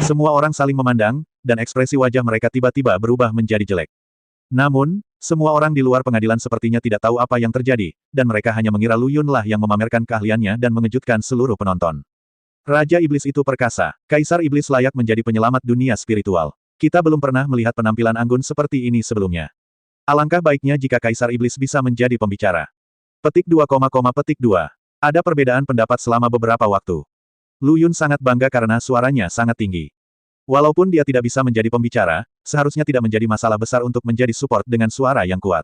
Semua orang saling memandang, dan ekspresi wajah mereka tiba-tiba berubah menjadi jelek. Namun, semua orang di luar pengadilan sepertinya tidak tahu apa yang terjadi, dan mereka hanya mengira Lu Yun lah yang memamerkan keahliannya dan mengejutkan seluruh penonton. Raja Iblis itu perkasa, Kaisar Iblis layak menjadi penyelamat dunia spiritual. Kita belum pernah melihat penampilan anggun seperti ini sebelumnya. Alangkah baiknya jika Kaisar Iblis bisa menjadi pembicara. Petik 2, petik 2. Ada perbedaan pendapat selama beberapa waktu. Lu Yun sangat bangga karena suaranya sangat tinggi. Walaupun dia tidak bisa menjadi pembicara, seharusnya tidak menjadi masalah besar untuk menjadi support dengan suara yang kuat.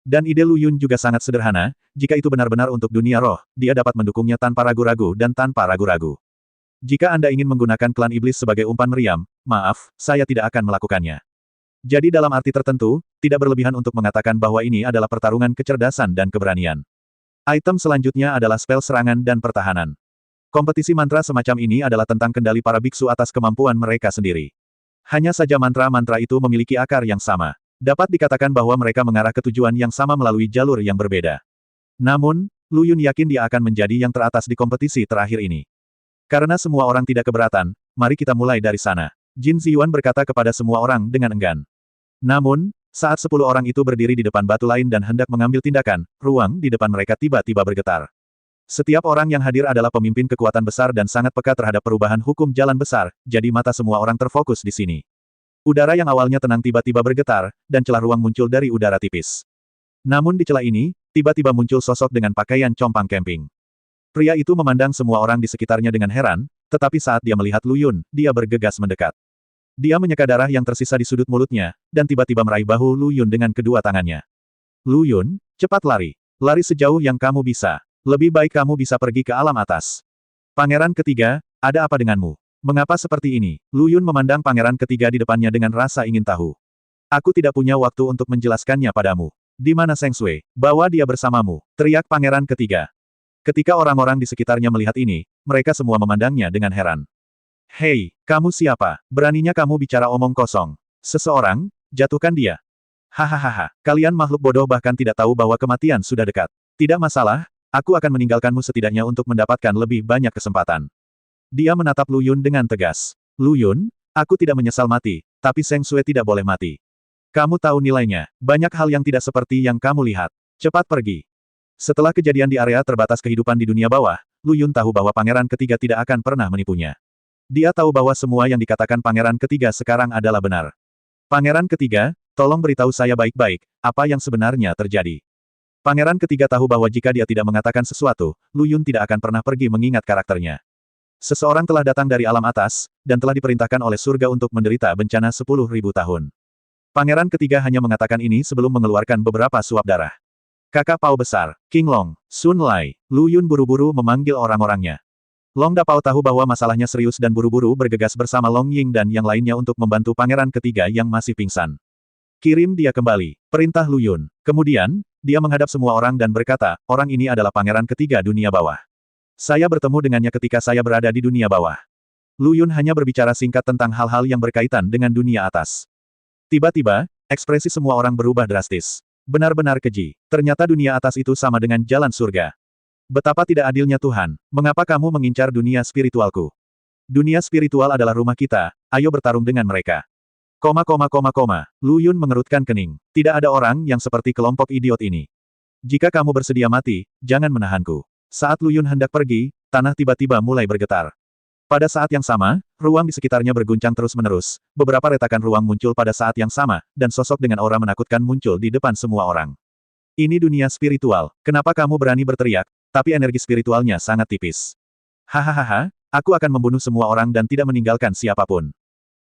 Dan ide Lu Yun juga sangat sederhana, jika itu benar-benar untuk dunia roh, dia dapat mendukungnya tanpa ragu-ragu dan tanpa ragu-ragu. Jika Anda ingin menggunakan klan iblis sebagai umpan meriam, maaf, saya tidak akan melakukannya. Jadi dalam arti tertentu, tidak berlebihan untuk mengatakan bahwa ini adalah pertarungan kecerdasan dan keberanian. Item selanjutnya adalah spell serangan dan pertahanan. Kompetisi mantra semacam ini adalah tentang kendali para biksu atas kemampuan mereka sendiri. Hanya saja mantra-mantra itu memiliki akar yang sama. Dapat dikatakan bahwa mereka mengarah ke tujuan yang sama melalui jalur yang berbeda. Namun, Lu Yun yakin dia akan menjadi yang teratas di kompetisi terakhir ini. Karena semua orang tidak keberatan, mari kita mulai dari sana. Jin Ziyuan berkata kepada semua orang dengan enggan. Namun, saat 10 orang itu berdiri di depan batu lain dan hendak mengambil tindakan, ruang di depan mereka tiba-tiba bergetar. Setiap orang yang hadir adalah pemimpin kekuatan besar dan sangat peka terhadap perubahan hukum jalan besar, jadi mata semua orang terfokus di sini. Udara yang awalnya tenang tiba-tiba bergetar, dan celah ruang muncul dari udara tipis. Namun di celah ini, tiba-tiba muncul sosok dengan pakaian compang camping. Pria itu memandang semua orang di sekitarnya dengan heran, tetapi saat dia melihat Lu Yun, dia bergegas mendekat. Dia menyeka darah yang tersisa di sudut mulutnya, dan tiba-tiba meraih bahu Lu Yun dengan kedua tangannya. Lu Yun, cepat lari. Lari sejauh yang kamu bisa. Lebih baik kamu bisa pergi ke alam atas. Pangeran ketiga, ada apa denganmu? Mengapa seperti ini? Lu Yun memandang pangeran ketiga di depannya dengan rasa ingin tahu. Aku tidak punya waktu untuk menjelaskannya padamu. Di mana Seng Sui? Bawa dia bersamamu, teriak pangeran ketiga. Ketika orang-orang di sekitarnya melihat ini, mereka semua memandangnya dengan heran. Hei, kamu siapa? Beraninya kamu bicara omong kosong. Seseorang, jatuhkan dia. Hahaha, kalian makhluk bodoh bahkan tidak tahu bahwa kematian sudah dekat. Tidak masalah. Aku akan meninggalkanmu setidaknya untuk mendapatkan lebih banyak kesempatan. Dia menatap Lu Yun dengan tegas. Lu Yun, aku tidak menyesal mati, tapi Seng Sui tidak boleh mati. Kamu tahu nilainya, banyak hal yang tidak seperti yang kamu lihat. Cepat pergi. Setelah kejadian di area terbatas kehidupan di dunia bawah, Lu Yun tahu bahwa pangeran ketiga tidak akan pernah menipunya. Dia tahu bahwa semua yang dikatakan pangeran ketiga sekarang adalah benar. Pangeran ketiga, tolong beritahu saya baik-baik, apa yang sebenarnya terjadi. Pangeran ketiga tahu bahwa jika dia tidak mengatakan sesuatu, Lu Yun tidak akan pernah pergi mengingat karakternya. Seseorang telah datang dari alam atas, dan telah diperintahkan oleh surga untuk menderita bencana 10.000 tahun. Pangeran ketiga hanya mengatakan ini sebelum mengeluarkan beberapa suap darah. Kakak Pao besar, King Long, Sun Lai, Lu Yun buru-buru memanggil orang-orangnya. Long Dapao tahu bahwa masalahnya serius dan buru-buru bergegas bersama Long Ying dan yang lainnya untuk membantu pangeran ketiga yang masih pingsan. Kirim dia kembali, perintah Lu Yun. Kemudian, dia menghadap semua orang dan berkata, orang ini adalah pangeran ketiga dunia bawah. Saya bertemu dengannya ketika saya berada di dunia bawah. Lu Yun hanya berbicara singkat tentang hal-hal yang berkaitan dengan dunia atas. Tiba-tiba, ekspresi semua orang berubah drastis. Benar-benar keji. Ternyata dunia atas itu sama dengan jalan surga. Betapa tidak adilnya Tuhan, mengapa kamu mengincar dunia spiritualku? Dunia spiritual adalah rumah kita, ayo bertarung dengan mereka. Lu Yun mengerutkan kening. Tidak ada orang yang seperti kelompok idiot ini. Jika kamu bersedia mati, jangan menahanku. Saat Lu Yun hendak pergi, tanah tiba-tiba mulai bergetar. Pada saat yang sama, ruang di sekitarnya berguncang terus-menerus, beberapa retakan ruang muncul pada saat yang sama, dan sosok dengan aura menakutkan muncul di depan semua orang. Ini dunia spiritual, kenapa kamu berani berteriak, tapi energi spiritualnya sangat tipis. Hahaha, aku akan membunuh semua orang dan tidak meninggalkan siapapun.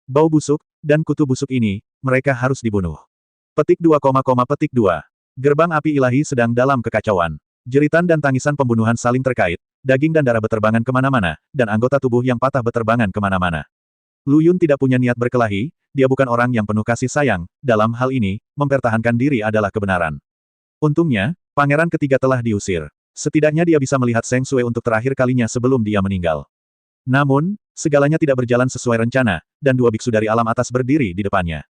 Bau busuk, dan kutu busuk ini, mereka harus dibunuh. Petik 2, petik 2. Gerbang api ilahi sedang dalam kekacauan. Jeritan dan tangisan pembunuhan saling terkait, daging dan darah beterbangan kemana-mana, dan anggota tubuh yang patah beterbangan kemana-mana. Lu Yun tidak punya niat berkelahi, dia bukan orang yang penuh kasih sayang, dalam hal ini, mempertahankan diri adalah kebenaran. Untungnya, pangeran ketiga telah diusir. Setidaknya dia bisa melihat Seng Sui untuk terakhir kalinya sebelum dia meninggal. Namun, segalanya tidak berjalan sesuai rencana, dan dua biksu dari alam atas berdiri di depannya.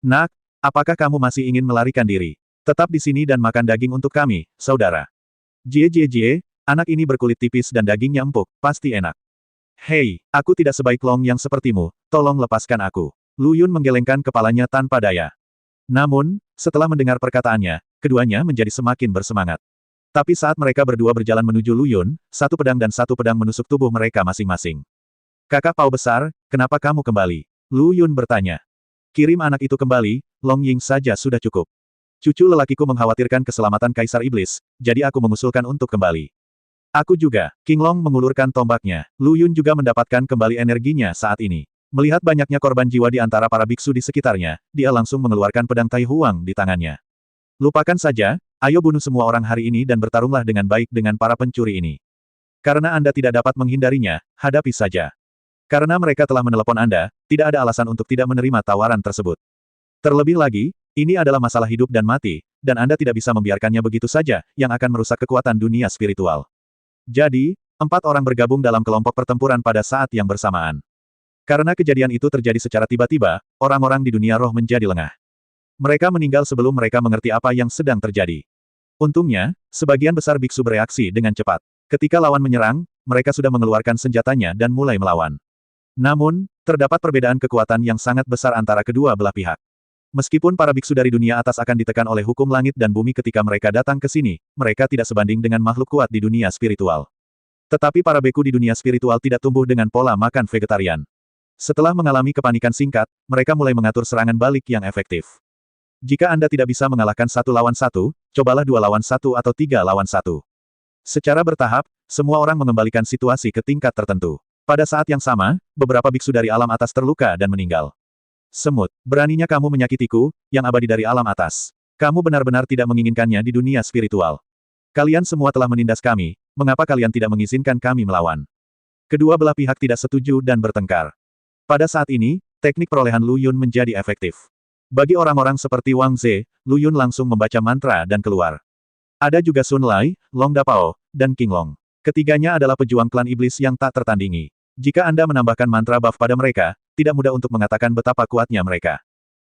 Nak, apakah kamu masih ingin melarikan diri? Tetap di sini dan makan daging untuk kami, saudara. Jie, anak ini berkulit tipis dan dagingnya empuk, pasti enak. Hei, aku tidak sebaik Long yang sepertimu, tolong lepaskan aku. Lu Yun menggelengkan kepalanya tanpa daya. Namun, setelah mendengar perkataannya, keduanya menjadi semakin bersemangat. Tapi saat mereka berdua berjalan menuju Lu Yun, satu pedang dan satu pedang menusuk tubuh mereka masing-masing. Kakak Pao besar, kenapa kamu kembali? Lu Yun bertanya. Kirim anak itu kembali, Long Ying saja sudah cukup. Cucu lelakiku mengkhawatirkan keselamatan Kaisar Iblis, jadi aku mengusulkan untuk kembali. Aku juga. King Long mengulurkan tombaknya. Lu Yun juga mendapatkan kembali energinya saat ini. Melihat banyaknya korban jiwa di antara para biksu di sekitarnya, dia langsung mengeluarkan pedang Tai Huang di tangannya. Lupakan saja, ayo bunuh semua orang hari ini dan bertarunglah dengan baik dengan para pencuri ini. Karena Anda tidak dapat menghindarinya, hadapi saja. Karena mereka telah menelepon Anda, tidak ada alasan untuk tidak menerima tawaran tersebut. Terlebih lagi, ini adalah masalah hidup dan mati, dan Anda tidak bisa membiarkannya begitu saja, yang akan merusak kekuatan dunia spiritual. Jadi, 4 orang bergabung dalam kelompok pertempuran pada saat yang bersamaan. Karena kejadian itu terjadi secara tiba-tiba, orang-orang di dunia roh menjadi lengah. Mereka meninggal sebelum mereka mengerti apa yang sedang terjadi. Untungnya, sebagian besar biksu bereaksi dengan cepat. Ketika lawan menyerang, mereka sudah mengeluarkan senjatanya dan mulai melawan. Namun, terdapat perbedaan kekuatan yang sangat besar antara kedua belah pihak. Meskipun para biksu dari dunia atas akan ditekan oleh hukum langit dan bumi ketika mereka datang ke sini, mereka tidak sebanding dengan makhluk kuat di dunia spiritual. Tetapi para beku di dunia spiritual tidak tumbuh dengan pola makan vegetarian. Setelah mengalami kepanikan singkat, mereka mulai mengatur serangan balik yang efektif. Jika Anda tidak bisa mengalahkan 1 lawan 1, cobalah 2 lawan 1 atau 3 lawan 1. Secara bertahap, semua orang mengembalikan situasi ke tingkat tertentu. Pada saat yang sama, beberapa biksu dari alam atas terluka dan meninggal. Semut, beraninya kamu menyakitiku, yang abadi dari alam atas. Kamu benar-benar tidak menginginkannya di dunia spiritual. Kalian semua telah menindas kami, mengapa kalian tidak mengizinkan kami melawan? Kedua belah pihak tidak setuju dan bertengkar. Pada saat ini, teknik perolehan Lu Yun menjadi efektif. Bagi orang-orang seperti Wang Ze, Lu Yun langsung membaca mantra dan keluar. Ada juga Sun Lai, Long Dapao, dan King Long. Ketiganya adalah pejuang klan iblis yang tak tertandingi. Jika Anda menambahkan mantra buff pada mereka, tidak mudah untuk mengatakan betapa kuatnya mereka.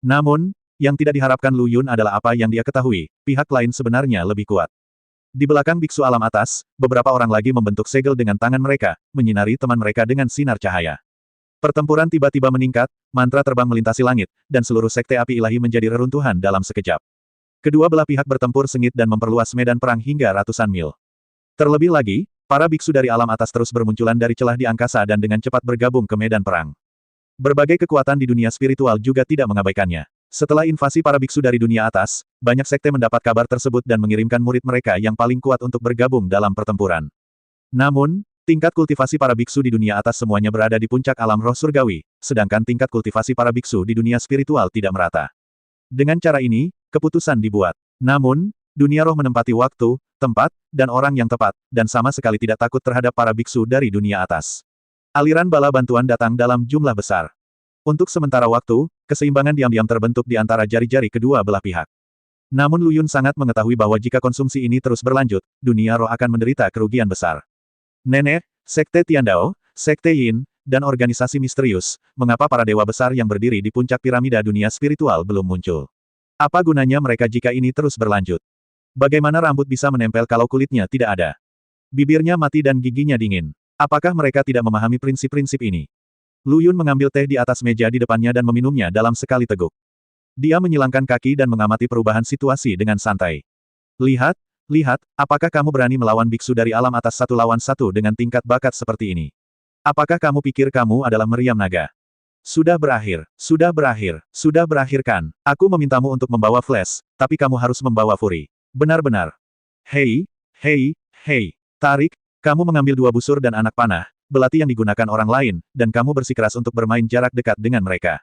Namun, yang tidak diharapkan Lu Yun adalah apa yang dia ketahui, pihak lain sebenarnya lebih kuat. Di belakang biksu alam atas, beberapa orang lagi membentuk segel dengan tangan mereka, menyinari teman mereka dengan sinar cahaya. Pertempuran tiba-tiba meningkat, mantra terbang melintasi langit, dan seluruh sekte api ilahi menjadi reruntuhan dalam sekejap. Kedua belah pihak bertempur sengit dan memperluas medan perang hingga ratusan mil. Terlebih lagi, para biksu dari alam atas terus bermunculan dari celah di angkasa dan dengan cepat bergabung ke medan perang. Berbagai kekuatan di dunia spiritual juga tidak mengabaikannya. Setelah invasi para biksu dari dunia atas, banyak sekte mendapat kabar tersebut dan mengirimkan murid mereka yang paling kuat untuk bergabung dalam pertempuran. Namun, tingkat kultivasi para biksu di dunia atas semuanya berada di puncak alam roh surgawi, sedangkan tingkat kultivasi para biksu di dunia spiritual tidak merata. Dengan cara ini, keputusan dibuat. Namun, dunia roh menempati waktu, tempat, dan orang yang tepat, dan sama sekali tidak takut terhadap para biksu dari dunia atas. Aliran bala bantuan datang dalam jumlah besar. Untuk sementara waktu, keseimbangan diam-diam terbentuk di antara jari-jari kedua belah pihak. Namun Lu Yun sangat mengetahui bahwa jika konsumsi ini terus berlanjut, dunia roh akan menderita kerugian besar. Nenek, Sekte Tiandao, Sekte Yin, dan organisasi misterius, mengapa para dewa besar yang berdiri di puncak piramida dunia spiritual belum muncul? Apa gunanya mereka jika ini terus berlanjut? Bagaimana rambut bisa menempel kalau kulitnya tidak ada? Bibirnya mati dan giginya dingin. Apakah mereka tidak memahami prinsip-prinsip ini? Lu Yun mengambil teh di atas meja di depannya dan meminumnya dalam sekali teguk. Dia menyilangkan kaki dan mengamati perubahan situasi dengan santai. Lihat, lihat, apakah kamu berani melawan biksu dari alam atas 1 lawan 1 dengan tingkat bakat seperti ini? Apakah kamu pikir kamu adalah meriam naga? Sudah berakhir, sudah berakhir, sudah berakhir kan? Aku memintamu untuk membawa flash, tapi kamu harus membawa fury. Benar-benar. Hei, hei, hei. Tarik, kamu mengambil 2 busur dan anak panah, belati yang digunakan orang lain, dan kamu bersikeras untuk bermain jarak dekat dengan mereka.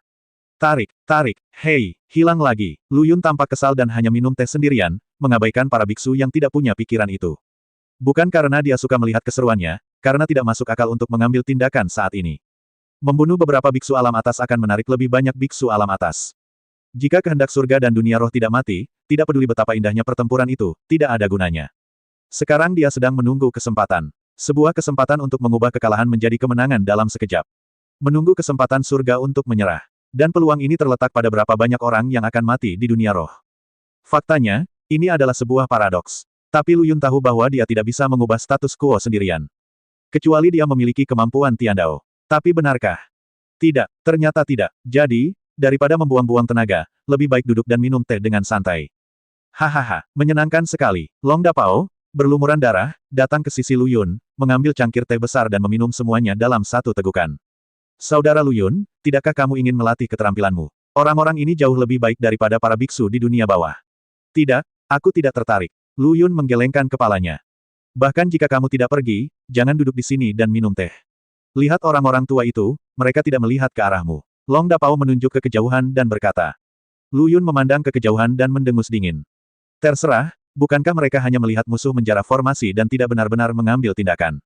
Tarik, tarik, hei, hilang lagi. Lu Yun tampak kesal dan hanya minum teh sendirian, mengabaikan para biksu yang tidak punya pikiran itu. Bukan karena dia suka melihat keseruannya, karena tidak masuk akal untuk mengambil tindakan saat ini. Membunuh beberapa biksu alam atas akan menarik lebih banyak biksu alam atas. Jika kehendak surga dan dunia roh tidak mati, tidak peduli betapa indahnya pertempuran itu, tidak ada gunanya. Sekarang dia sedang menunggu kesempatan. Sebuah kesempatan untuk mengubah kekalahan menjadi kemenangan dalam sekejap. Menunggu kesempatan surga untuk menyerah. Dan peluang ini terletak pada berapa banyak orang yang akan mati di dunia roh. Faktanya, ini adalah sebuah paradoks. Tapi Lu Yun tahu bahwa dia tidak bisa mengubah status quo sendirian. Kecuali dia memiliki kemampuan Tiandao. Tapi benarkah? Tidak, ternyata tidak. Jadi, daripada membuang-buang tenaga, lebih baik duduk dan minum teh dengan santai. Hahaha, menyenangkan sekali. Long Dapao, berlumuran darah, datang ke sisi Lu Yun, mengambil cangkir teh besar dan meminum semuanya dalam satu tegukan. Saudara Lu Yun, tidakkah kamu ingin melatih keterampilanmu? Orang-orang ini jauh lebih baik daripada para biksu di dunia bawah. Tidak, aku tidak tertarik. Lu Yun menggelengkan kepalanya. Bahkan jika kamu tidak pergi, jangan duduk di sini dan minum teh. Lihat orang-orang tua itu, mereka tidak melihat ke arahmu. Long Dapao menunjuk ke kejauhan dan berkata. Lu Yun memandang ke kejauhan dan mendengus dingin. Terserah, bukankah mereka hanya melihat musuh menjarah formasi dan tidak benar-benar mengambil tindakan?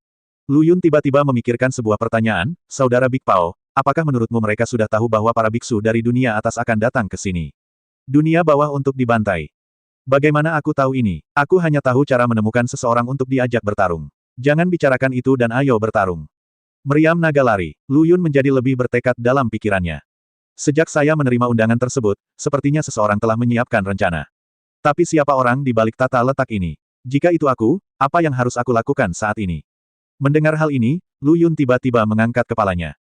Lu Yun tiba-tiba memikirkan sebuah pertanyaan, Saudara Big Pao, apakah menurutmu mereka sudah tahu bahwa para biksu dari dunia atas akan datang ke sini? Dunia bawah untuk dibantai. Bagaimana aku tahu ini? Aku hanya tahu cara menemukan seseorang untuk diajak bertarung. Jangan bicarakan itu dan ayo bertarung. Meriam naga lari. Lu Yun menjadi lebih bertekad dalam pikirannya. Sejak saya menerima undangan tersebut, sepertinya seseorang telah menyiapkan rencana. Tapi siapa orang di balik tata letak ini? Jika itu aku, apa yang harus aku lakukan saat ini? Mendengar hal ini, Lu Yun tiba-tiba mengangkat kepalanya.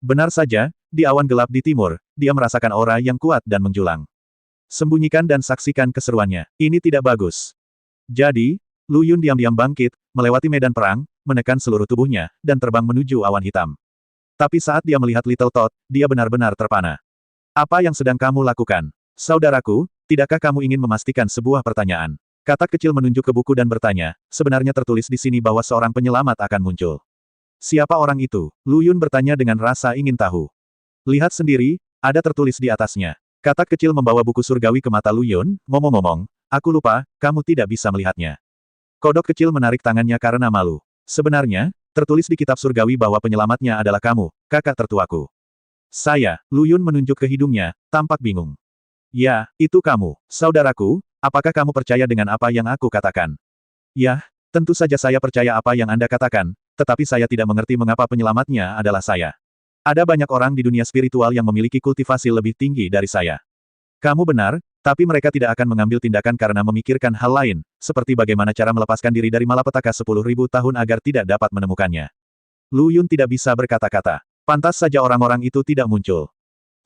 Benar saja, di awan gelap di timur, dia merasakan aura yang kuat dan menjulang. Sembunyikan dan saksikan keseruannya. Ini tidak bagus. Jadi, Lu Yun diam-diam bangkit, melewati medan perang, menekan seluruh tubuhnya, dan terbang menuju awan hitam. Tapi saat dia melihat Little Todd, dia benar-benar terpana. Apa yang sedang kamu lakukan? Saudaraku, tidakkah kamu ingin memastikan sebuah pertanyaan? Katak kecil menunjuk ke buku dan bertanya, sebenarnya tertulis di sini bahwa seorang penyelamat akan muncul. Siapa orang itu? Lu Yun bertanya dengan rasa ingin tahu. Lihat sendiri, ada tertulis di atasnya. Katak kecil membawa buku surgawi ke mata Lu Yun, ngomong-ngomong, aku lupa, kamu tidak bisa melihatnya. Kodok kecil menarik tangannya karena malu. Sebenarnya, tertulis di kitab surgawi bahwa penyelamatnya adalah kamu, kakak tertuaku. Saya, Lu Yun menunjuk ke hidungnya, tampak bingung. Ya, itu kamu, saudaraku, apakah kamu percaya dengan apa yang aku katakan? Ya, tentu saja saya percaya apa yang Anda katakan, tetapi saya tidak mengerti mengapa penyelamatnya adalah saya. Ada banyak orang di dunia spiritual yang memiliki kultivasi lebih tinggi dari saya. Kamu benar, tapi mereka tidak akan mengambil tindakan karena memikirkan hal lain, seperti bagaimana cara melepaskan diri dari malapetaka 10.000 tahun agar tidak dapat menemukannya. Lu Yun tidak bisa berkata-kata. Pantas saja orang-orang itu tidak muncul.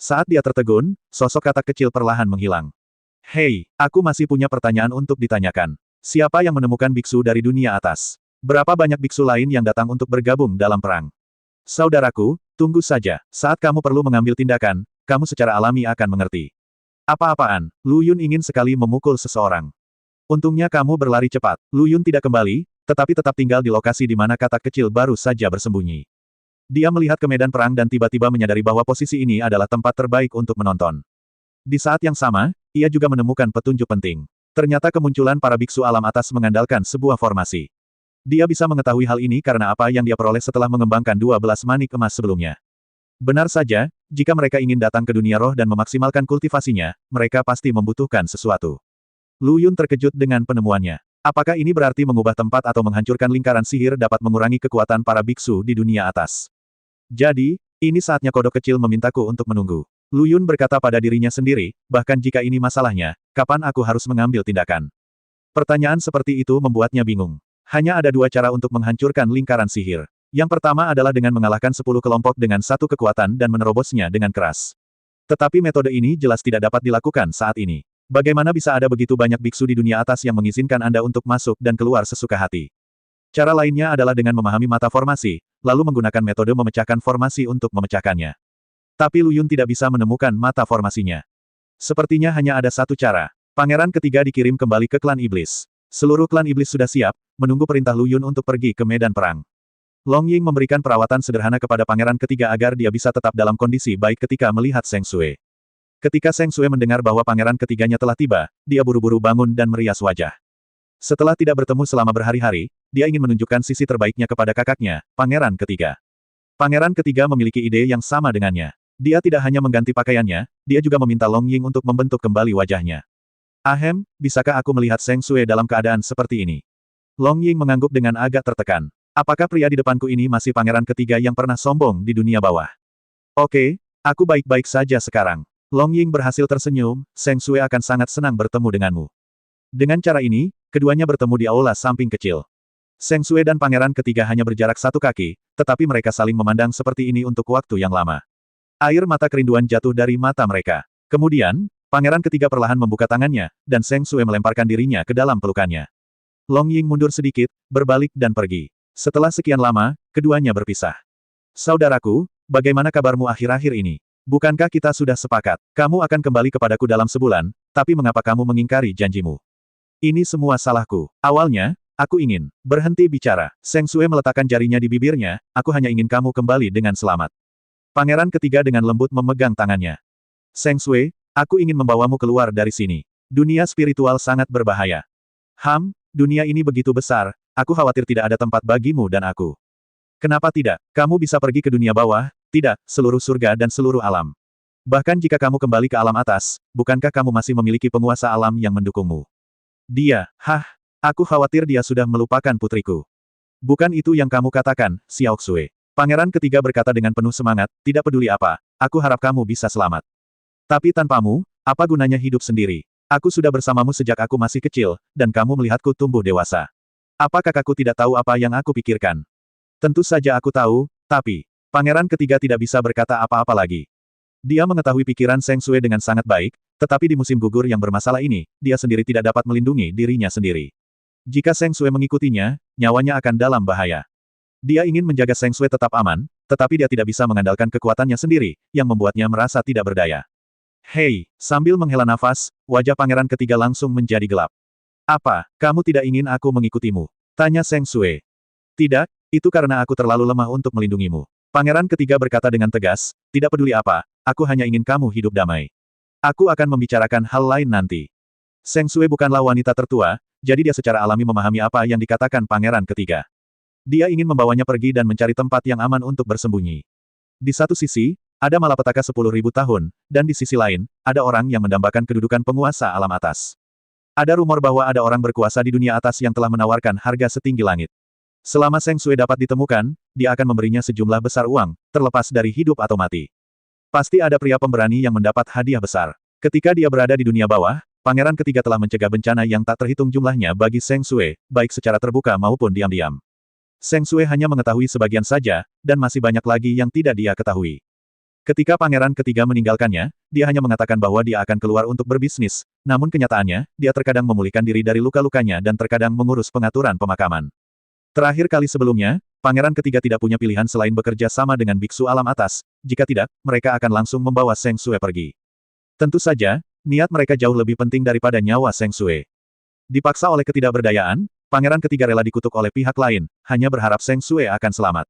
Saat dia tertegun, sosok katak kecil perlahan menghilang. Hei, aku masih punya pertanyaan untuk ditanyakan. Siapa yang menemukan biksu dari dunia atas? Berapa banyak biksu lain yang datang untuk bergabung dalam perang? Saudaraku, tunggu saja. Saat kamu perlu mengambil tindakan, kamu secara alami akan mengerti. Apa-apaan, Lu Yun ingin sekali memukul seseorang. Untungnya kamu berlari cepat. Lu Yun tidak kembali, tetapi tetap tinggal di lokasi di mana katak kecil baru saja bersembunyi. Dia melihat ke medan perang dan tiba-tiba menyadari bahwa posisi ini adalah tempat terbaik untuk menonton. Di saat yang sama, ia juga menemukan petunjuk penting. Ternyata kemunculan para biksu alam atas mengandalkan sebuah formasi. Dia bisa mengetahui hal ini karena apa yang dia peroleh setelah mengembangkan 12 manik emas sebelumnya. Benar saja, jika mereka ingin datang ke dunia roh dan memaksimalkan kultivasinya, mereka pasti membutuhkan sesuatu. Lu Yun terkejut dengan penemuannya. Apakah ini berarti mengubah tempat atau menghancurkan lingkaran sihir dapat mengurangi kekuatan para biksu di dunia atas? Jadi, ini saatnya kodok kecil memintaku untuk menunggu. Lu Yun berkata pada dirinya sendiri, bahkan jika ini masalahnya, kapan aku harus mengambil tindakan? Pertanyaan seperti itu membuatnya bingung. Hanya ada dua cara untuk menghancurkan lingkaran sihir. Yang pertama adalah dengan mengalahkan 10 kelompok dengan satu kekuatan dan menerobosnya dengan keras. Tetapi metode ini jelas tidak dapat dilakukan saat ini. Bagaimana bisa ada begitu banyak biksu di dunia atas yang mengizinkan Anda untuk masuk dan keluar sesuka hati? Cara lainnya adalah dengan memahami mata formasi, lalu menggunakan metode memecahkan formasi untuk memecahkannya. Tapi Lu Yun tidak bisa menemukan mata formasinya. Sepertinya hanya ada satu cara. Pangeran ketiga dikirim kembali ke klan iblis. Seluruh klan iblis sudah siap, menunggu perintah Lu Yun untuk pergi ke medan perang. Long Ying memberikan perawatan sederhana kepada pangeran ketiga agar dia bisa tetap dalam kondisi baik ketika melihat Seng Sui. Ketika Seng Sui mendengar bahwa pangeran ketiganya telah tiba, dia buru-buru bangun dan merias wajah. Setelah tidak bertemu selama berhari-hari, dia ingin menunjukkan sisi terbaiknya kepada kakaknya, pangeran ketiga. Pangeran ketiga memiliki ide yang sama dengannya. Dia tidak hanya mengganti pakaiannya, dia juga meminta Long Ying untuk membentuk kembali wajahnya. Ahem, bisakah aku melihat Seng Sui dalam keadaan seperti ini? Long Ying mengangguk dengan agak tertekan. Apakah pria di depanku ini masih pangeran ketiga yang pernah sombong di dunia bawah? Oke, aku baik-baik saja sekarang. Long Ying berhasil tersenyum, Seng Sui akan sangat senang bertemu denganmu. Dengan cara ini, keduanya bertemu di aula samping kecil. Seng Sue dan pangeran ketiga hanya berjarak 1 kaki, tetapi mereka saling memandang seperti ini untuk waktu yang lama. Air mata kerinduan jatuh dari mata mereka. Kemudian, pangeran ketiga perlahan membuka tangannya, dan Seng Sue melemparkan dirinya ke dalam pelukannya. Long Ying mundur sedikit, berbalik dan pergi. Setelah sekian lama, keduanya berpisah. Saudaraku, bagaimana kabarmu akhir-akhir ini? Bukankah kita sudah sepakat? Kamu akan kembali kepadaku dalam sebulan, tapi mengapa kamu mengingkari janjimu? Ini semua salahku. Awalnya, aku ingin berhenti bicara. Seng Sue meletakkan jarinya di bibirnya, aku hanya ingin kamu kembali dengan selamat. Pangeran ketiga dengan lembut memegang tangannya. Seng Sue, aku ingin membawamu keluar dari sini. Dunia spiritual sangat berbahaya. Dunia ini begitu besar, aku khawatir tidak ada tempat bagimu dan aku. Kenapa tidak? Kamu bisa pergi ke dunia bawah, tidak, seluruh surga dan seluruh alam. Bahkan jika kamu kembali ke alam atas, bukankah kamu masih memiliki penguasa alam yang mendukungmu? Aku khawatir dia sudah melupakan putriku. Bukan itu yang kamu katakan, Xiao Xue. Pangeran ketiga berkata dengan penuh semangat, tidak peduli apa, aku harap kamu bisa selamat. Tapi tanpamu, apa gunanya hidup sendiri? Aku sudah bersamamu sejak aku masih kecil, dan kamu melihatku tumbuh dewasa. Apa kakakku tidak tahu apa yang aku pikirkan? Tentu saja aku tahu, tapi... Pangeran ketiga tidak bisa berkata apa-apa lagi. Dia mengetahui pikiran Seng Sue dengan sangat baik, tetapi di musim gugur yang bermasalah ini, dia sendiri tidak dapat melindungi dirinya sendiri. Jika Seng Sue mengikutinya, nyawanya akan dalam bahaya. Dia ingin menjaga Seng Sue tetap aman, tetapi dia tidak bisa mengandalkan kekuatannya sendiri, yang membuatnya merasa tidak berdaya. Hei, sambil menghela nafas, wajah pangeran ketiga langsung menjadi gelap. Apa, kamu tidak ingin aku mengikutimu? Tanya Seng Sue. Tidak, itu karena aku terlalu lemah untuk melindungimu. Pangeran ketiga berkata dengan tegas, tidak peduli apa, aku hanya ingin kamu hidup damai. Aku akan membicarakan hal lain nanti. Seng Sue bukanlah wanita tertua, jadi dia secara alami memahami apa yang dikatakan pangeran ketiga. Dia ingin membawanya pergi dan mencari tempat yang aman untuk bersembunyi. Di satu sisi, ada malapetaka 10.000 tahun, dan di sisi lain, ada orang yang mendambakan kedudukan penguasa alam atas. Ada rumor bahwa ada orang berkuasa di dunia atas yang telah menawarkan harga setinggi langit. Selama Seng Sue dapat ditemukan, dia akan memberinya sejumlah besar uang, terlepas dari hidup atau mati. Pasti ada pria pemberani yang mendapat hadiah besar. Ketika dia berada di dunia bawah, pangeran ketiga telah mencegah bencana yang tak terhitung jumlahnya bagi Seng Sue, baik secara terbuka maupun diam-diam. Seng Sue hanya mengetahui sebagian saja, dan masih banyak lagi yang tidak dia ketahui. Ketika pangeran ketiga meninggalkannya, dia hanya mengatakan bahwa dia akan keluar untuk berbisnis, namun kenyataannya, dia terkadang memulihkan diri dari luka-lukanya dan terkadang mengurus pengaturan pemakaman. Terakhir kali sebelumnya, pangeran ketiga tidak punya pilihan selain bekerja sama dengan biksu alam atas, jika tidak, mereka akan langsung membawa Seng Sue pergi. Tentu saja, niat mereka jauh lebih penting daripada nyawa Seng Sue. Dipaksa oleh ketidakberdayaan, pangeran ketiga rela dikutuk oleh pihak lain, hanya berharap Seng Sue akan selamat.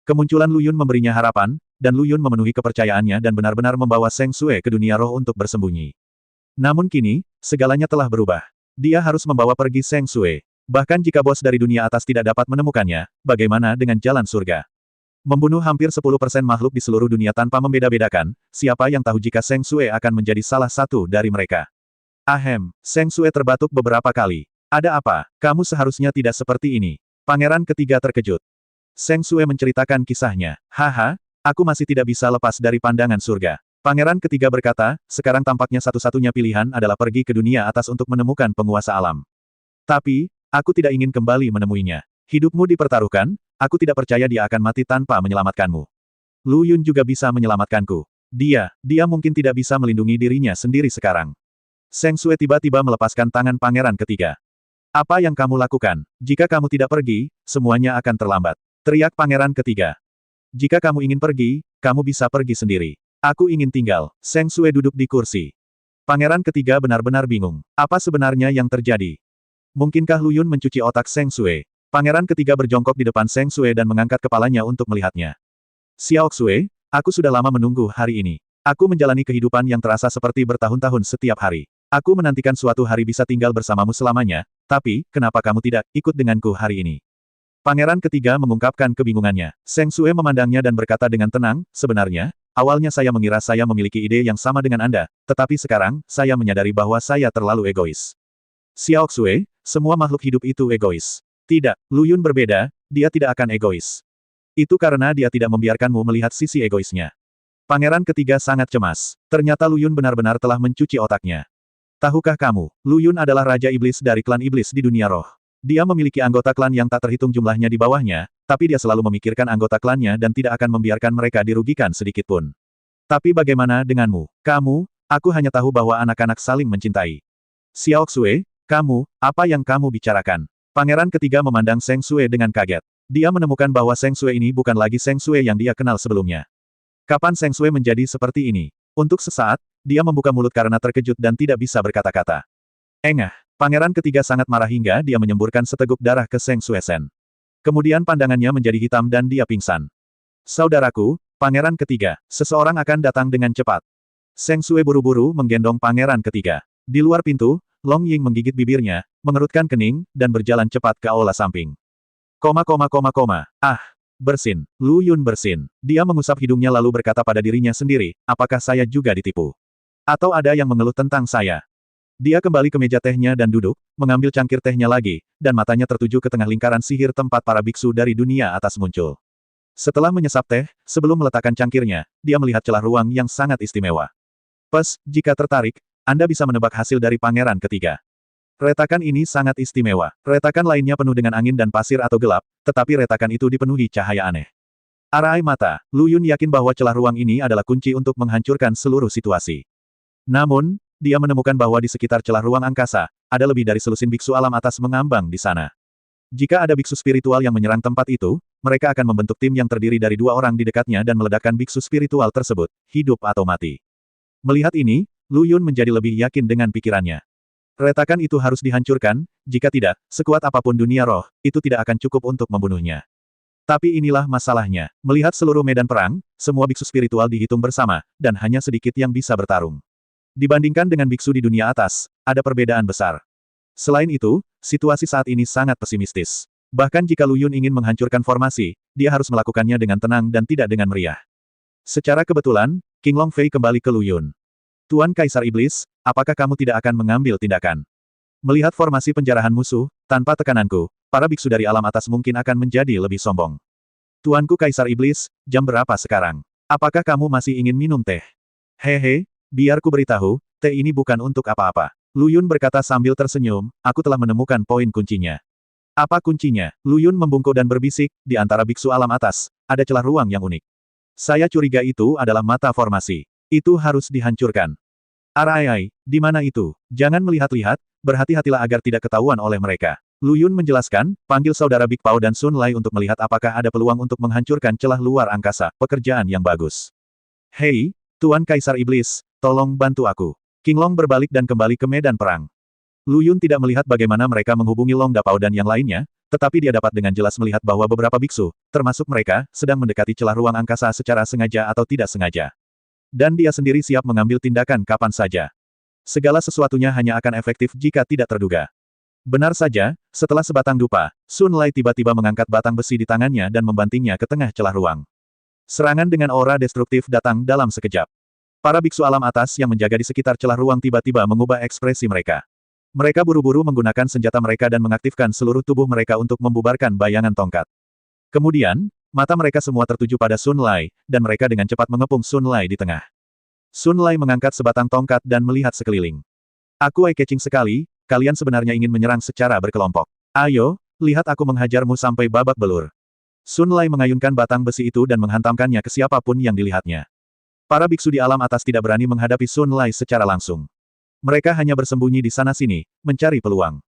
Kemunculan Lu Yun memberinya harapan, dan Lu Yun memenuhi kepercayaannya dan benar-benar membawa Seng Sue ke dunia roh untuk bersembunyi. Namun kini, segalanya telah berubah. Dia harus membawa pergi Seng Sue. Bahkan jika bos dari dunia atas tidak dapat menemukannya, bagaimana dengan jalan surga? Membunuh hampir 10% makhluk di seluruh dunia tanpa membeda-bedakan, siapa yang tahu jika Seng Sue akan menjadi salah satu dari mereka? Seng Sue terbatuk beberapa kali. Ada apa? Kamu seharusnya tidak seperti ini. Pangeran ketiga terkejut. Seng Sue menceritakan kisahnya. Aku masih tidak bisa lepas dari pandangan surga. Pangeran ketiga berkata, sekarang tampaknya satu-satunya pilihan adalah pergi ke dunia atas untuk menemukan penguasa alam. Tapi, aku tidak ingin kembali menemuinya. Hidupmu dipertaruhkan, aku tidak percaya dia akan mati tanpa menyelamatkanmu. Lu Yun juga bisa menyelamatkanku. Dia mungkin tidak bisa melindungi dirinya sendiri sekarang. Seng Sue tiba-tiba melepaskan tangan pangeran ketiga. Apa yang kamu lakukan? Jika kamu tidak pergi, semuanya akan terlambat. Teriak pangeran ketiga. Jika kamu ingin pergi, kamu bisa pergi sendiri. Aku ingin tinggal. Seng Sue duduk di kursi. Pangeran ketiga benar-benar bingung. Apa sebenarnya yang terjadi? Mungkinkah Lu Yun mencuci otak Seng Sue? Pangeran ketiga berjongkok di depan Seng Sue dan mengangkat kepalanya untuk melihatnya. Xiao Xue, aku sudah lama menunggu hari ini. Aku menjalani kehidupan yang terasa seperti bertahun-tahun setiap hari. Aku menantikan suatu hari bisa tinggal bersamamu selamanya, tapi, kenapa kamu tidak ikut denganku hari ini? Pangeran ketiga mengungkapkan kebingungannya. Seng Sue memandangnya dan berkata dengan tenang, sebenarnya, awalnya saya mengira saya memiliki ide yang sama dengan Anda, tetapi sekarang, saya menyadari bahwa saya terlalu egois. Xiao Xue, semua makhluk hidup itu egois. Tidak, Lu Yun berbeda, dia tidak akan egois. Itu karena dia tidak membiarkanmu melihat sisi egoisnya. Pangeran ketiga sangat cemas. Ternyata Lu Yun benar-benar telah mencuci otaknya. Tahukah kamu, Lu Yun adalah Raja Iblis dari klan Iblis di dunia roh. Dia memiliki anggota klan yang tak terhitung jumlahnya di bawahnya, tapi dia selalu memikirkan anggota klannya dan tidak akan membiarkan mereka dirugikan sedikitpun. Tapi bagaimana denganmu? Kamu, aku hanya tahu bahwa anak-anak saling mencintai. Xiao Xue, kamu, apa yang kamu bicarakan? Pangeran ketiga memandang Seng Sue dengan kaget. Dia menemukan bahwa Seng Sue ini bukan lagi Seng Sue yang dia kenal sebelumnya. Kapan Seng Sue menjadi seperti ini? Untuk sesaat, dia membuka mulut karena terkejut dan tidak bisa berkata-kata. Engah, pangeran ketiga sangat marah hingga dia menyemburkan seteguk darah ke Seng Sue Sen. Kemudian pandangannya menjadi hitam dan dia pingsan. Saudaraku, pangeran ketiga, seseorang akan datang dengan cepat. Seng Sue buru-buru menggendong pangeran ketiga. Di luar pintu, Long Ying menggigit bibirnya, mengerutkan kening, dan berjalan cepat ke aula samping. Ah, bersin. Lu Yun bersin. Dia mengusap hidungnya lalu berkata pada dirinya sendiri, apakah saya juga ditipu? Atau ada yang mengeluh tentang saya? Dia kembali ke meja tehnya dan duduk, mengambil cangkir tehnya lagi, dan matanya tertuju ke tengah lingkaran sihir tempat para biksu dari dunia atas muncul. Setelah menyesap teh, sebelum meletakkan cangkirnya, dia melihat celah ruang yang sangat istimewa. Jika tertarik, Anda bisa menebak hasil dari pangeran ketiga. Retakan ini sangat istimewa. Retakan lainnya penuh dengan angin dan pasir atau gelap, tetapi retakan itu dipenuhi cahaya aneh. Arai mata, Lu Yun yakin bahwa celah ruang ini adalah kunci untuk menghancurkan seluruh situasi. Namun, dia menemukan bahwa di sekitar celah ruang angkasa, ada lebih dari selusin biksu alam atas mengambang di sana. Jika ada biksu spiritual yang menyerang tempat itu, mereka akan membentuk tim yang terdiri dari 2 orang di dekatnya dan meledakkan biksu spiritual tersebut, hidup atau mati. Melihat ini, Lu Yun menjadi lebih yakin dengan pikirannya. Retakan itu harus dihancurkan, jika tidak, sekuat apapun dunia roh, itu tidak akan cukup untuk membunuhnya. Tapi inilah masalahnya. Melihat seluruh medan perang, semua biksu spiritual dihitung bersama, dan hanya sedikit yang bisa bertarung. Dibandingkan dengan biksu di dunia atas, ada perbedaan besar. Selain itu, situasi saat ini sangat pesimistis. Bahkan jika Lu Yun ingin menghancurkan formasi, dia harus melakukannya dengan tenang dan tidak dengan meriah. Secara kebetulan, King Long Fei kembali ke Lu Yun. Tuan Kaisar Iblis, apakah kamu tidak akan mengambil tindakan? Melihat formasi penjarahan musuh, tanpa tekananku, para biksu dari alam atas mungkin akan menjadi lebih sombong. Tuanku Kaisar Iblis, jam berapa sekarang? Apakah kamu masih ingin minum teh? Hehe, biar ku beritahu, teh ini bukan untuk apa-apa. Lu Yun berkata sambil tersenyum, aku telah menemukan poin kuncinya. Apa kuncinya? Lu Yun membungkuk dan berbisik, di antara biksu alam atas, ada celah ruang yang unik. Saya curiga itu adalah mata formasi. Itu harus dihancurkan. Arai, di mana itu? Jangan melihat-lihat, berhati-hatilah agar tidak ketahuan oleh mereka. Lu Yun menjelaskan, panggil saudara Big Pao dan Sun Lai untuk melihat apakah ada peluang untuk menghancurkan celah luar angkasa, pekerjaan yang bagus. Hei, Tuan Kaisar Iblis, tolong bantu aku. King Long berbalik dan kembali ke medan perang. Lu Yun tidak melihat bagaimana mereka menghubungi Long Dapao dan yang lainnya, tetapi dia dapat dengan jelas melihat bahwa beberapa biksu, termasuk mereka, sedang mendekati celah ruang angkasa secara sengaja atau tidak sengaja. Dan dia sendiri siap mengambil tindakan kapan saja. Segala sesuatunya hanya akan efektif jika tidak terduga. Benar saja, setelah sebatang dupa, Sun Lai tiba-tiba mengangkat batang besi di tangannya dan membantingnya ke tengah celah ruang. Serangan dengan aura destruktif datang dalam sekejap. Para biksu alam atas yang menjaga di sekitar celah ruang tiba-tiba mengubah ekspresi mereka. Mereka buru-buru menggunakan senjata mereka dan mengaktifkan seluruh tubuh mereka untuk membubarkan bayangan tongkat. Kemudian, mata mereka semua tertuju pada Sun Lai, dan mereka dengan cepat mengepung Sun Lai di tengah. Sun Lai mengangkat sebatang tongkat dan melihat sekeliling. Aku eye-catching sekali, kalian sebenarnya ingin menyerang secara berkelompok. Ayo, lihat aku menghajarmu sampai babak belur. Sun Lai mengayunkan batang besi itu dan menghantamkannya ke siapapun yang dilihatnya. Para biksu di alam atas tidak berani menghadapi Sun Lai secara langsung. Mereka hanya bersembunyi di sana-sini, mencari peluang.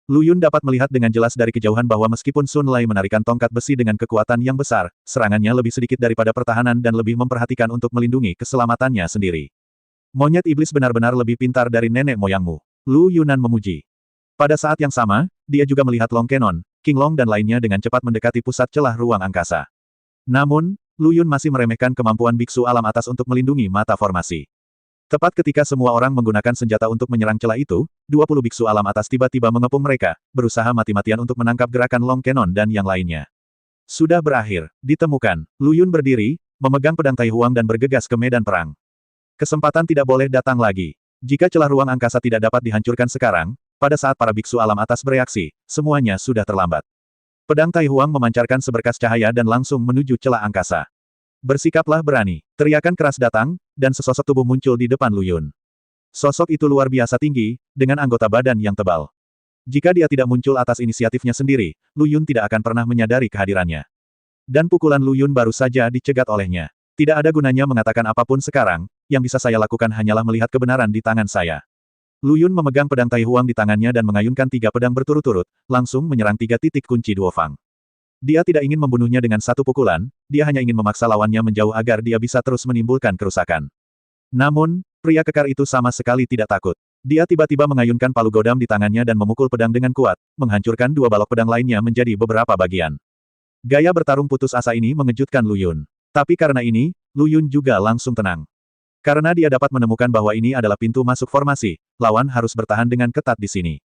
Lu Yun dapat melihat dengan jelas dari kejauhan bahwa meskipun Sun Lai menarikan tongkat besi dengan kekuatan yang besar, serangannya lebih sedikit daripada pertahanan dan lebih memperhatikan untuk melindungi keselamatannya sendiri. Monyet iblis benar-benar lebih pintar dari nenek moyangmu. Lu Yunan memuji. Pada saat yang sama, dia juga melihat Long Kenon, King Long dan lainnya dengan cepat mendekati pusat celah ruang angkasa. Namun, Lu Yun masih meremehkan kemampuan biksu alam atas untuk melindungi mata formasi. Tepat ketika semua orang menggunakan senjata untuk menyerang celah itu, 20 biksu alam atas tiba-tiba mengepung mereka, berusaha mati-matian untuk menangkap gerakan Long Kenon dan yang lainnya. Sudah berakhir, ditemukan. Lu Yun berdiri, memegang pedang Tai Huang dan bergegas ke medan perang. Kesempatan tidak boleh datang lagi. Jika celah ruang angkasa tidak dapat dihancurkan sekarang, pada saat para biksu alam atas bereaksi, semuanya sudah terlambat. Pedang Tai Huang memancarkan seberkas cahaya dan langsung menuju celah angkasa. Bersikaplah berani. Teriakan keras datang, dan sesosok tubuh muncul di depan Lu Yun. Sosok itu luar biasa tinggi, dengan anggota badan yang tebal. Jika dia tidak muncul atas inisiatifnya sendiri, Lu Yun tidak akan pernah menyadari kehadirannya. Dan pukulan Lu Yun baru saja dicegat olehnya. Tidak ada gunanya mengatakan apapun sekarang, yang bisa saya lakukan hanyalah melihat kebenaran di tangan saya. Lu Yun memegang pedang Tai Huang di tangannya dan mengayunkan 3 pedang berturut-turut, langsung menyerang 3 titik kunci Duo Fang. Dia tidak ingin membunuhnya dengan satu pukulan, dia hanya ingin memaksa lawannya menjauh agar dia bisa terus menimbulkan kerusakan. Namun, pria kekar itu sama sekali tidak takut. Dia tiba-tiba mengayunkan palu godam di tangannya dan memukul pedang dengan kuat, menghancurkan 2 balok pedang lainnya menjadi beberapa bagian. Gaya bertarung putus asa ini mengejutkan Lu Yun. Tapi karena ini, Lu Yun juga langsung tenang. Karena dia dapat menemukan bahwa ini adalah pintu masuk formasi, lawan harus bertahan dengan ketat di sini.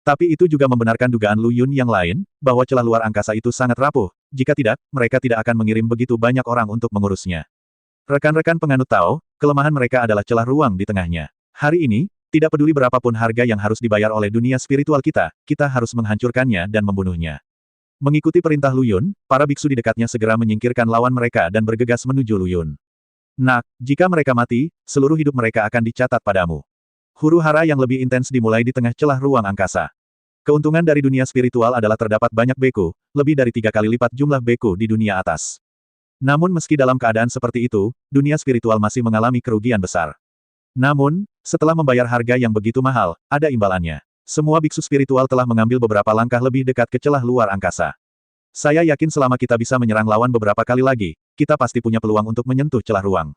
Tapi itu juga membenarkan dugaan Lu Yun yang lain, bahwa celah luar angkasa itu sangat rapuh, jika tidak, mereka tidak akan mengirim begitu banyak orang untuk mengurusnya. Rekan-rekan penganut Tao, kelemahan mereka adalah celah ruang di tengahnya. Hari ini, tidak peduli berapapun harga yang harus dibayar oleh dunia spiritual kita harus menghancurkannya dan membunuhnya. Mengikuti perintah Lu Yun, para biksu di dekatnya segera menyingkirkan lawan mereka dan bergegas menuju Lu Yun. Nak, jika mereka mati, seluruh hidup mereka akan dicatat padamu. Huru-hara yang lebih intens dimulai di tengah celah ruang angkasa. Keuntungan dari dunia spiritual adalah terdapat banyak beku, lebih dari 3 kali lipat jumlah beku di dunia atas. Namun meski dalam keadaan seperti itu, dunia spiritual masih mengalami kerugian besar. Namun, setelah membayar harga yang begitu mahal, ada imbalannya. Semua biksu spiritual telah mengambil beberapa langkah lebih dekat ke celah luar angkasa. Saya yakin selama kita bisa menyerang lawan beberapa kali lagi, kita pasti punya peluang untuk menyentuh celah ruang.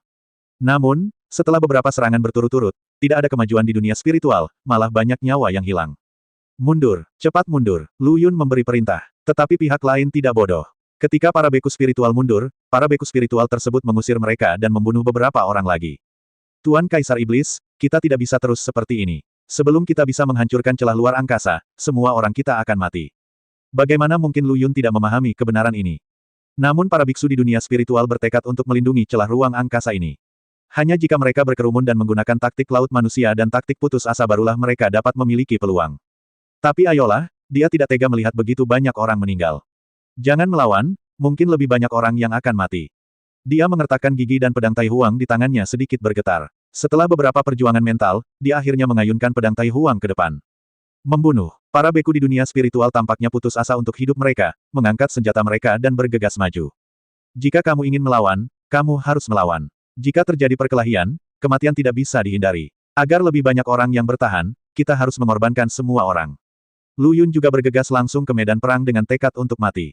Namun, setelah beberapa serangan berturut-turut, tidak ada kemajuan di dunia spiritual, malah banyak nyawa yang hilang. Mundur, cepat mundur, Lu Yun memberi perintah. Tetapi pihak lain tidak bodoh. Ketika para beku spiritual mundur, para beku spiritual tersebut mengusir mereka dan membunuh beberapa orang lagi. Tuan Kaisar Iblis, kita tidak bisa terus seperti ini. Sebelum kita bisa menghancurkan celah luar angkasa, semua orang kita akan mati. Bagaimana mungkin Lu Yun tidak memahami kebenaran ini? Namun para biksu di dunia spiritual bertekad untuk melindungi celah ruang angkasa ini. Hanya jika mereka berkerumun dan menggunakan taktik laut manusia dan taktik putus asa barulah mereka dapat memiliki peluang. Tapi ayolah, dia tidak tega melihat begitu banyak orang meninggal. Jangan melawan, mungkin lebih banyak orang yang akan mati. Dia mengertakkan gigi dan pedang Tai Huang di tangannya sedikit bergetar. Setelah beberapa perjuangan mental, dia akhirnya mengayunkan pedang Tai Huang ke depan. Membunuh. Para beku di dunia spiritual tampaknya putus asa untuk hidup mereka, mengangkat senjata mereka dan bergegas maju. Jika kamu ingin melawan, kamu harus melawan. Jika terjadi perkelahian, kematian tidak bisa dihindari. Agar lebih banyak orang yang bertahan, kita harus mengorbankan semua orang. Lu Yun juga bergegas langsung ke medan perang dengan tekad untuk mati.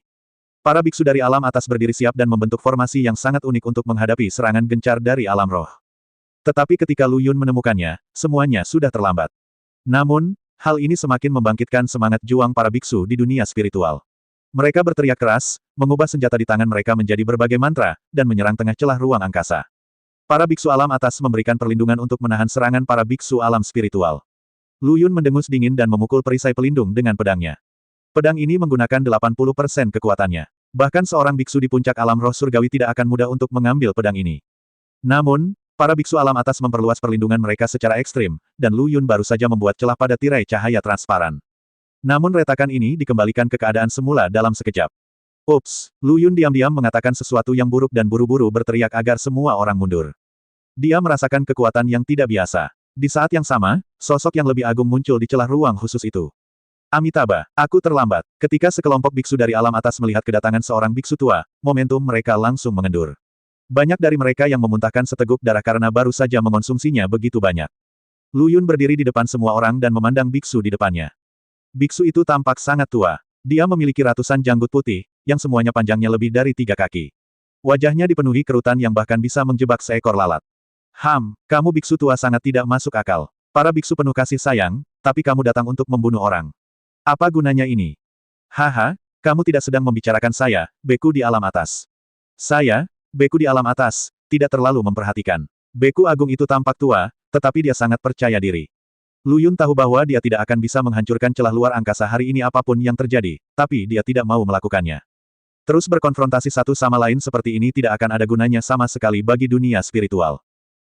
Para biksu dari alam atas berdiri siap dan membentuk formasi yang sangat unik untuk menghadapi serangan gencar dari alam roh. Tetapi ketika Lu Yun menemukannya, semuanya sudah terlambat. Namun, hal ini semakin membangkitkan semangat juang para biksu di dunia spiritual. Mereka berteriak keras, mengubah senjata di tangan mereka menjadi berbagai mantra, dan menyerang tengah celah ruang angkasa. Para biksu alam atas memberikan perlindungan untuk menahan serangan para biksu alam spiritual. Lu Yun mendengus dingin dan memukul perisai pelindung dengan pedangnya. Pedang ini menggunakan 80% kekuatannya. Bahkan seorang biksu di puncak alam roh surgawi tidak akan mudah untuk mengambil pedang ini. Namun, para biksu alam atas memperluas perlindungan mereka secara ekstrim, dan Lu Yun baru saja membuat celah pada tirai cahaya transparan. Namun retakan ini dikembalikan ke keadaan semula dalam sekejap. Ups, Lu Yun diam-diam mengatakan sesuatu yang buruk dan buru-buru berteriak agar semua orang mundur. Dia merasakan kekuatan yang tidak biasa. Di saat yang sama, sosok yang lebih agung muncul di celah ruang khusus itu. Amitabha, aku terlambat. Ketika sekelompok biksu dari alam atas melihat kedatangan seorang biksu tua, momentum mereka langsung mengendur. Banyak dari mereka yang memuntahkan seteguk darah karena baru saja mengonsumsinya begitu banyak. Lu Yun berdiri di depan semua orang dan memandang biksu di depannya. Biksu itu tampak sangat tua. Dia memiliki ratusan janggut putih, yang semuanya panjangnya lebih dari 3 kaki. Wajahnya dipenuhi kerutan yang bahkan bisa menjebak seekor lalat. Kamu biksu tua sangat tidak masuk akal. Para biksu penuh kasih sayang, tapi kamu datang untuk membunuh orang. Apa gunanya ini? Haha, kamu tidak sedang membicarakan saya, beku di alam atas. Saya, beku di alam atas, tidak terlalu memperhatikan. Beku agung itu tampak tua, tetapi dia sangat percaya diri. Lu Yun tahu bahwa dia tidak akan bisa menghancurkan celah luar angkasa hari ini apapun yang terjadi, tapi dia tidak mau melakukannya. Terus berkonfrontasi satu sama lain seperti ini tidak akan ada gunanya sama sekali bagi dunia spiritual.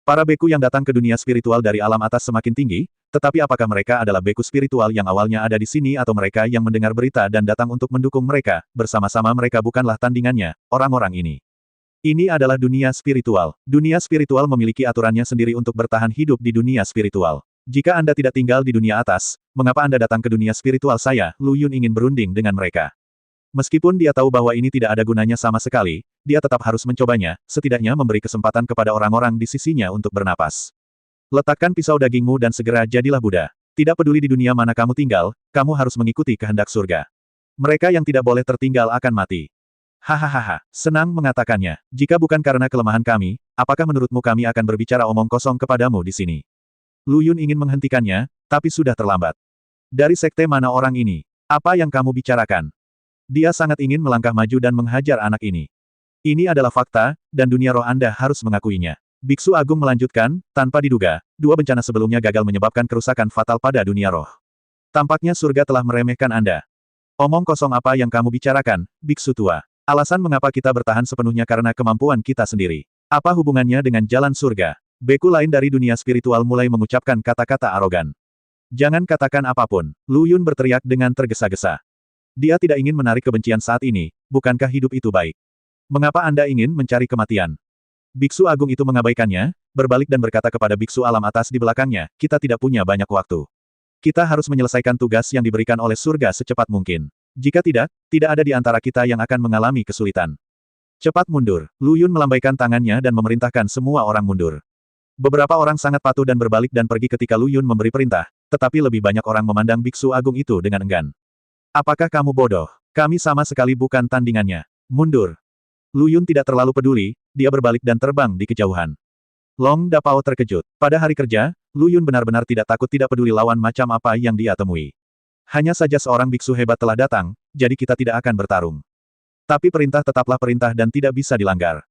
Para beku yang datang ke dunia spiritual dari alam atas semakin tinggi, tetapi apakah mereka adalah beku spiritual yang awalnya ada di sini atau mereka yang mendengar berita dan datang untuk mendukung mereka, bersama-sama mereka bukanlah tandingannya, orang-orang ini. Ini adalah dunia spiritual. Dunia spiritual memiliki aturannya sendiri untuk bertahan hidup di dunia spiritual. Jika Anda tidak tinggal di dunia atas, mengapa Anda datang ke dunia spiritual saya? Lu Yun ingin berunding dengan mereka. Meskipun dia tahu bahwa ini tidak ada gunanya sama sekali, dia tetap harus mencobanya, setidaknya memberi kesempatan kepada orang-orang di sisinya untuk bernapas. Letakkan pisau dagingmu dan segera jadilah Buddha. Tidak peduli di dunia mana kamu tinggal, kamu harus mengikuti kehendak surga. Mereka yang tidak boleh tertinggal akan mati. Hahaha, senang mengatakannya. Jika bukan karena kelemahan kami, apakah menurutmu kami akan berbicara omong kosong kepadamu di sini? Lu Yun ingin menghentikannya, tapi sudah terlambat. Dari sekte mana orang ini? Apa yang kamu bicarakan? Dia sangat ingin melangkah maju dan menghajar anak ini. Ini adalah fakta, dan dunia roh Anda harus mengakuinya. Biksu Agung melanjutkan, tanpa diduga, dua bencana sebelumnya gagal menyebabkan kerusakan fatal pada dunia roh. Tampaknya surga telah meremehkan Anda. Omong kosong apa yang kamu bicarakan, Biksu tua? Alasan mengapa kita bertahan sepenuhnya karena kemampuan kita sendiri. Apa hubungannya dengan jalan surga? Beku lain dari dunia spiritual mulai mengucapkan kata-kata arogan. Jangan katakan apapun, Lu Yun berteriak dengan tergesa-gesa. Dia tidak ingin menarik kebencian saat ini, bukankah hidup itu baik? Mengapa Anda ingin mencari kematian? Biksu Agung itu mengabaikannya, berbalik dan berkata kepada biksu alam atas di belakangnya, kita tidak punya banyak waktu. Kita harus menyelesaikan tugas yang diberikan oleh surga secepat mungkin. Jika tidak, tidak ada di antara kita yang akan mengalami kesulitan. Cepat mundur. Lu Yun melambaikan tangannya dan memerintahkan semua orang mundur. Beberapa orang sangat patuh dan berbalik dan pergi ketika Lu Yun memberi perintah, tetapi lebih banyak orang memandang biksu agung itu dengan enggan. Apakah kamu bodoh? Kami sama sekali bukan tandingannya. Mundur. Lu Yun tidak terlalu peduli, dia berbalik dan terbang di kejauhan. Long Dapao terkejut. Pada hari kerja, Lu Yun benar-benar tidak takut tidak peduli lawan macam apa yang dia temui. Hanya saja seorang biksu hebat telah datang, jadi kita tidak akan bertarung. Tapi perintah tetaplah perintah dan tidak bisa dilanggar.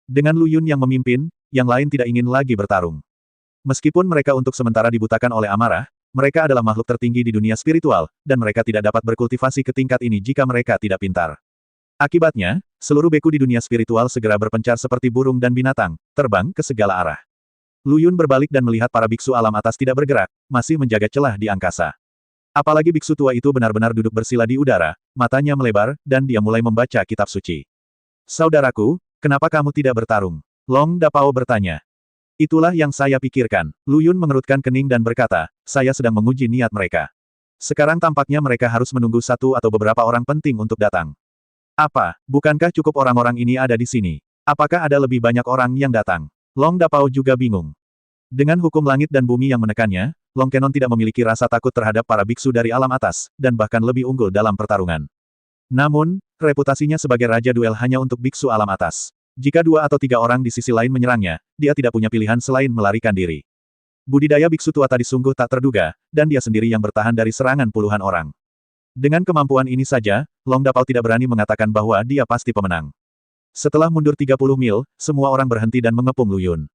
Dengan Lu Yun yang memimpin, yang lain tidak ingin lagi bertarung. Meskipun mereka untuk sementara dibutakan oleh amarah, mereka adalah makhluk tertinggi di dunia spiritual, dan mereka tidak dapat berkultivasi ke tingkat ini jika mereka tidak pintar. Akibatnya, seluruh beku di dunia spiritual segera berpencar seperti burung dan binatang, terbang ke segala arah. Lu Yun berbalik dan melihat para biksu alam atas tidak bergerak, masih menjaga celah di angkasa. Apalagi biksu tua itu benar-benar duduk bersila di udara, matanya melebar, dan dia mulai membaca kitab suci. Saudaraku, kenapa kamu tidak bertarung? Long Dapao bertanya. Itulah yang saya pikirkan. Lu Yun mengerutkan kening dan berkata, saya sedang menguji niat mereka. Sekarang tampaknya mereka harus menunggu satu atau beberapa orang penting untuk datang. Apa, bukankah cukup orang-orang ini ada di sini? Apakah ada lebih banyak orang yang datang? Long Dapao juga bingung. Dengan hukum langit dan bumi yang menekannya, Long Kenon tidak memiliki rasa takut terhadap para biksu dari alam atas, dan bahkan lebih unggul dalam pertarungan. Namun, reputasinya sebagai raja duel hanya untuk biksu alam atas. Jika 2 atau 3 orang di sisi lain menyerangnya, dia tidak punya pilihan selain melarikan diri. Budidaya biksu tua tadi sungguh tak terduga, dan dia sendiri yang bertahan dari serangan puluhan orang. Dengan kemampuan ini saja, Long Dapao tidak berani mengatakan bahwa dia pasti pemenang. Setelah mundur 30 mil, semua orang berhenti dan mengepung Lu Yun.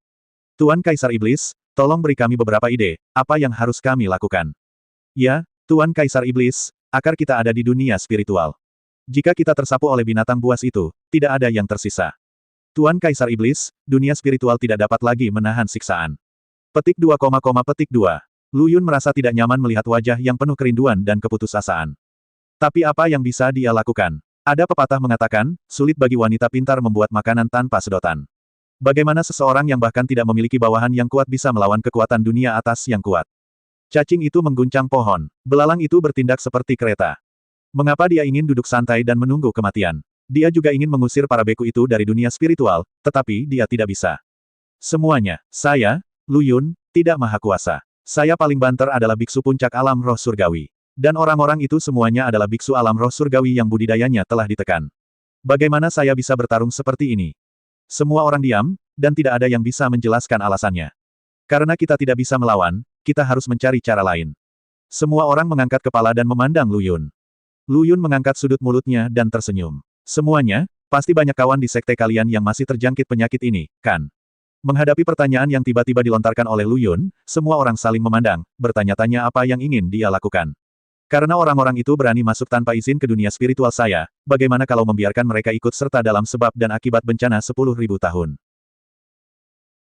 Tuan Kaisar Iblis, tolong beri kami beberapa ide, apa yang harus kami lakukan? Ya, Tuan Kaisar Iblis, akar kita ada di dunia spiritual. Jika kita tersapu oleh binatang buas itu, tidak ada yang tersisa. Tuan Kaisar Iblis, dunia spiritual tidak dapat lagi menahan siksaan. Petik 2, petik 2. Lu Yun merasa tidak nyaman melihat wajah yang penuh kerinduan dan keputusasaan. Tapi apa yang bisa dia lakukan? Ada pepatah mengatakan, sulit bagi wanita pintar membuat makanan tanpa sedotan. Bagaimana seseorang yang bahkan tidak memiliki bawahan yang kuat bisa melawan kekuatan dunia atas yang kuat? Cacing itu mengguncang pohon. Belalang itu bertindak seperti kereta. Mengapa dia ingin duduk santai dan menunggu kematian? Dia juga ingin mengusir para beku itu dari dunia spiritual, tetapi dia tidak bisa. Semuanya, saya, Lu Yun, tidak maha kuasa. Saya paling banter adalah biksu puncak alam roh surgawi. Dan orang-orang itu semuanya adalah biksu alam roh surgawi yang budidayanya telah ditekan. Bagaimana saya bisa bertarung seperti ini? Semua orang diam, dan tidak ada yang bisa menjelaskan alasannya. Karena kita tidak bisa melawan, kita harus mencari cara lain. Semua orang mengangkat kepala dan memandang Lu Yun. Lu Yun mengangkat sudut mulutnya dan tersenyum. Semuanya, pasti banyak kawan di sekte kalian yang masih terjangkit penyakit ini, kan? Menghadapi pertanyaan yang tiba-tiba dilontarkan oleh Lu Yun, semua orang saling memandang, bertanya-tanya apa yang ingin dia lakukan. Karena orang-orang itu berani masuk tanpa izin ke dunia spiritual saya, bagaimana kalau membiarkan mereka ikut serta dalam sebab dan akibat bencana 10.000 tahun?